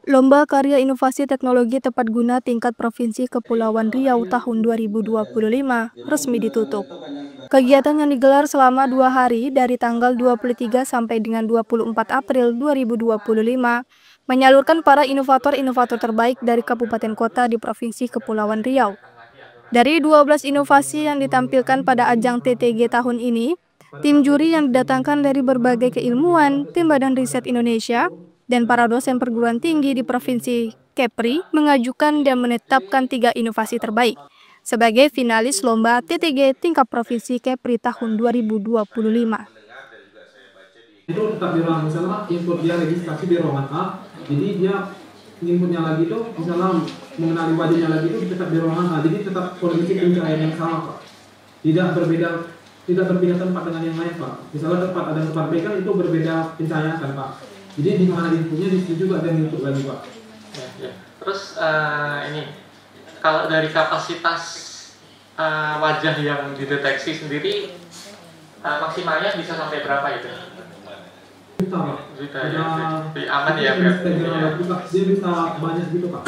Lomba Karya Inovasi Teknologi Tepat Guna tingkat Provinsi Kepulauan Riau tahun 2025 resmi ditutup. Kegiatan yang digelar selama 2 hari dari tanggal 23 sampai dengan 24 April 2025 menyalurkan para inovator-inovator terbaik dari kabupaten kota di Provinsi Kepulauan Riau. Dari 12 inovasi yang ditampilkan pada ajang TTG tahun ini, tim juri yang didatangkan dari berbagai keilmuan, tim Badan Riset Indonesia, dan para dosen perguruan tinggi di Provinsi Kepri mengajukan dan menetapkan 3 inovasi terbaik sebagai finalis Lomba TTG tingkat Provinsi Kepri tahun 2025. Itu tetap di ruang, misalnya input dia registrasi di ruangan A, jadi dia inputnya lagi itu, misalnya mengenali wajahnya lagi itu tetap di ruangan A, jadi tetap kondisi pencahayaan yang sama, Pak. Tidak terpindah tempat dengan yang lain, Pak. Misalnya tempat ada tempat B kan itu berbeda pencahayaan kan, Pak. Jadi di mana inputnya di situ juga ada input lagi, Pak. Ya. Terus ini kalau dari kapasitas wajah yang dideteksi sendiri maksimalnya bisa sampai berapa itu? Juta, ya. Aman ya, dia bisa banyak gitu, Pak.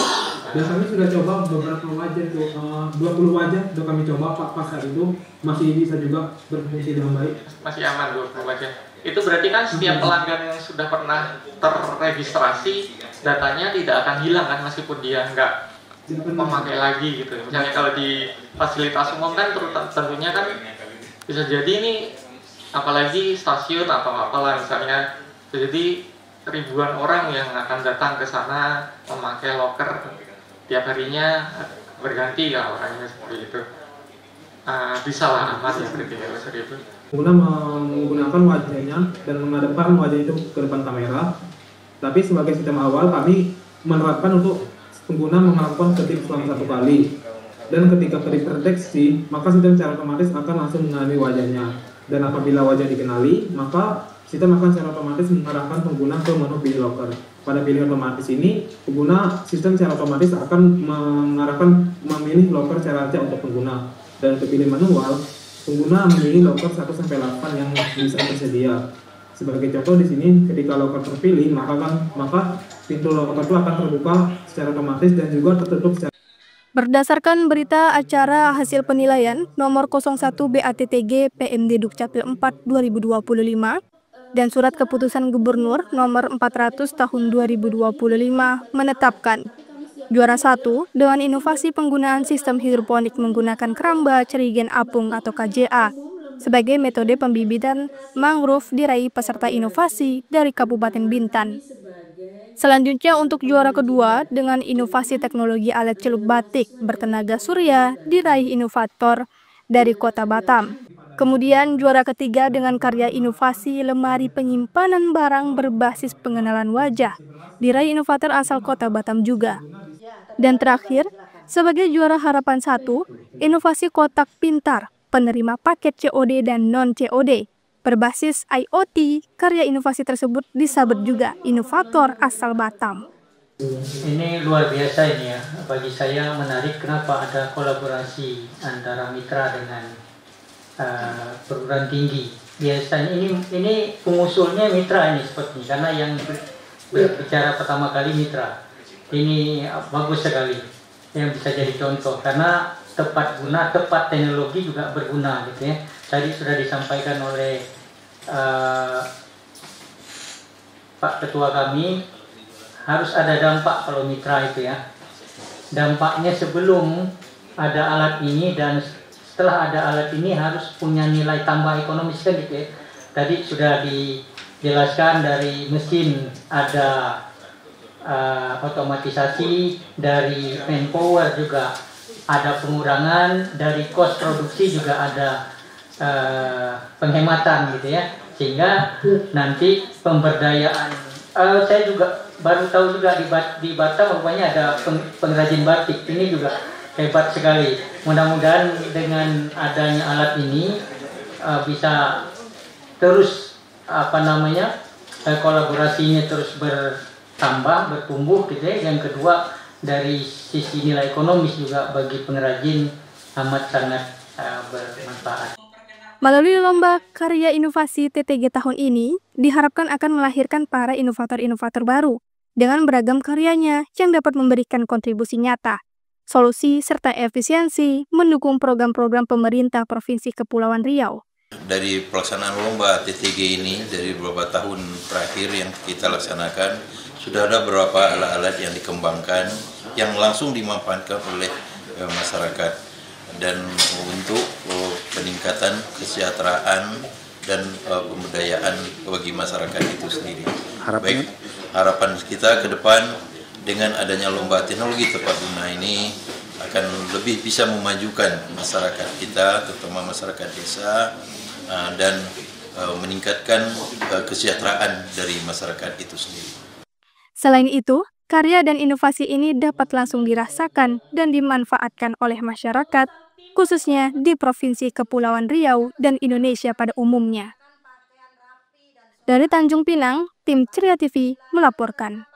Biasanya sudah coba beberapa wajah tuh, 20 wajah sudah kami coba, Pak, pas saat itu masih bisa juga berfungsi dengan baik. Masih aman 20 wajah. Itu berarti kan setiap pelanggan yang sudah pernah terregistrasi, datanya tidak akan hilang kan, meskipun dia nggak memakai lagi gitu. Misalnya kalau di fasilitas umum kan tentunya kan bisa jadi ini, apalagi stasiun atau apalah misalnya, jadi ribuan orang yang akan datang ke sana memakai loker tiap harinya berganti ya orangnya seperti itu. Bisa lah aman ya berarti ya itu. Pengguna menggunakan wajahnya dan menghadapkan wajah itu ke depan kamera. Tapi sebagai sistem awal kami menerapkan untuk pengguna melakukan ketik selama 1 kali. Dan ketika ketik terdeteksi, maka sistem secara otomatis akan langsung mengenali wajahnya. Dan apabila wajah dikenali, maka sistem akan secara otomatis mengarahkan pengguna ke menu pilih loker. Pada pilih otomatis ini, sistem secara otomatis akan mengarahkan memilih loker secara acak untuk pengguna. Dan untuk pilih manual, pengguna memilih loker 1-8 yang bisa tersedia. Sebagai contoh di sini, ketika loker terpilih, maka pintu loker itu akan terbuka secara otomatis dan juga tertutup secara. Berdasarkan berita acara hasil penilaian nomor 01 BATTG PMD Dukcapil 4 2025 dan surat keputusan Gubernur nomor 400 tahun 2025 menetapkan juara 1 dengan inovasi penggunaan sistem hidroponik menggunakan keramba cerigen apung atau KJA sebagai metode pembibitan mangrove diraih peserta inovasi dari Kabupaten Bintan. Selanjutnya untuk juara kedua dengan inovasi teknologi alat celup batik bertenaga surya diraih inovator dari Kota Batam. Kemudian juara ketiga dengan karya inovasi lemari penyimpanan barang berbasis pengenalan wajah diraih inovator asal Kota Batam juga. Dan terakhir, sebagai juara harapan 1, inovasi kotak pintar penerima paket COD dan non-COD. Berbasis IoT, karya inovasi tersebut disabet juga inovator asal Batam. Ini luar biasa ini ya, bagi saya menarik kenapa ada kolaborasi antara mitra dengan perguruan tinggi. Biasanya ini pengusulnya mitra ini seperti ini, karena yang berbicara pertama kali mitra. Ini bagus sekali, yang bisa jadi contoh, karena tepat guna, tepat teknologi juga berguna gitu ya. Tadi sudah disampaikan oleh Pak Ketua kami, harus ada dampak kalau mitra itu ya. Dampaknya sebelum ada alat ini dan setelah ada alat ini harus punya nilai tambah ekonomis kan gitu ya. Tadi sudah dijelaskan dari mesin ada otomatisasi, dari manpower juga ada pengurangan, dari cost produksi juga ada penghematan gitu ya, sehingga nanti pemberdayaan. Saya juga baru tahu juga di Batam rupanya ada pengrajin batik, ini juga hebat sekali. Mudah-mudahan dengan adanya alat ini bisa terus kolaborasinya terus bertambah, bertumbuh gitu ya. Yang kedua dari sisi nilai ekonomis juga bagi pengrajin amat sangat bermanfaat. Melalui lomba karya inovasi TTG tahun ini, diharapkan akan melahirkan para inovator-inovator baru dengan beragam karyanya yang dapat memberikan kontribusi nyata, solusi, serta efisiensi mendukung program-program pemerintah Provinsi Kepulauan Riau. Dari pelaksanaan lomba TTG ini, dari beberapa tahun terakhir yang kita laksanakan, sudah ada beberapa alat-alat yang dikembangkan yang langsung dimanfaatkan oleh masyarakat, dan untuk peningkatan kesejahteraan dan pemberdayaan bagi masyarakat itu sendiri. Baik, harapan kita ke depan dengan adanya lomba teknologi tepat guna ini akan lebih bisa memajukan masyarakat kita, terutama masyarakat desa, dan meningkatkan kesejahteraan dari masyarakat itu sendiri. Selain itu, karya dan inovasi ini dapat langsung dirasakan dan dimanfaatkan oleh masyarakat, khususnya di Provinsi Kepulauan Riau dan Indonesia pada umumnya. Dari Tanjung Pinang, tim Ceria TV melaporkan.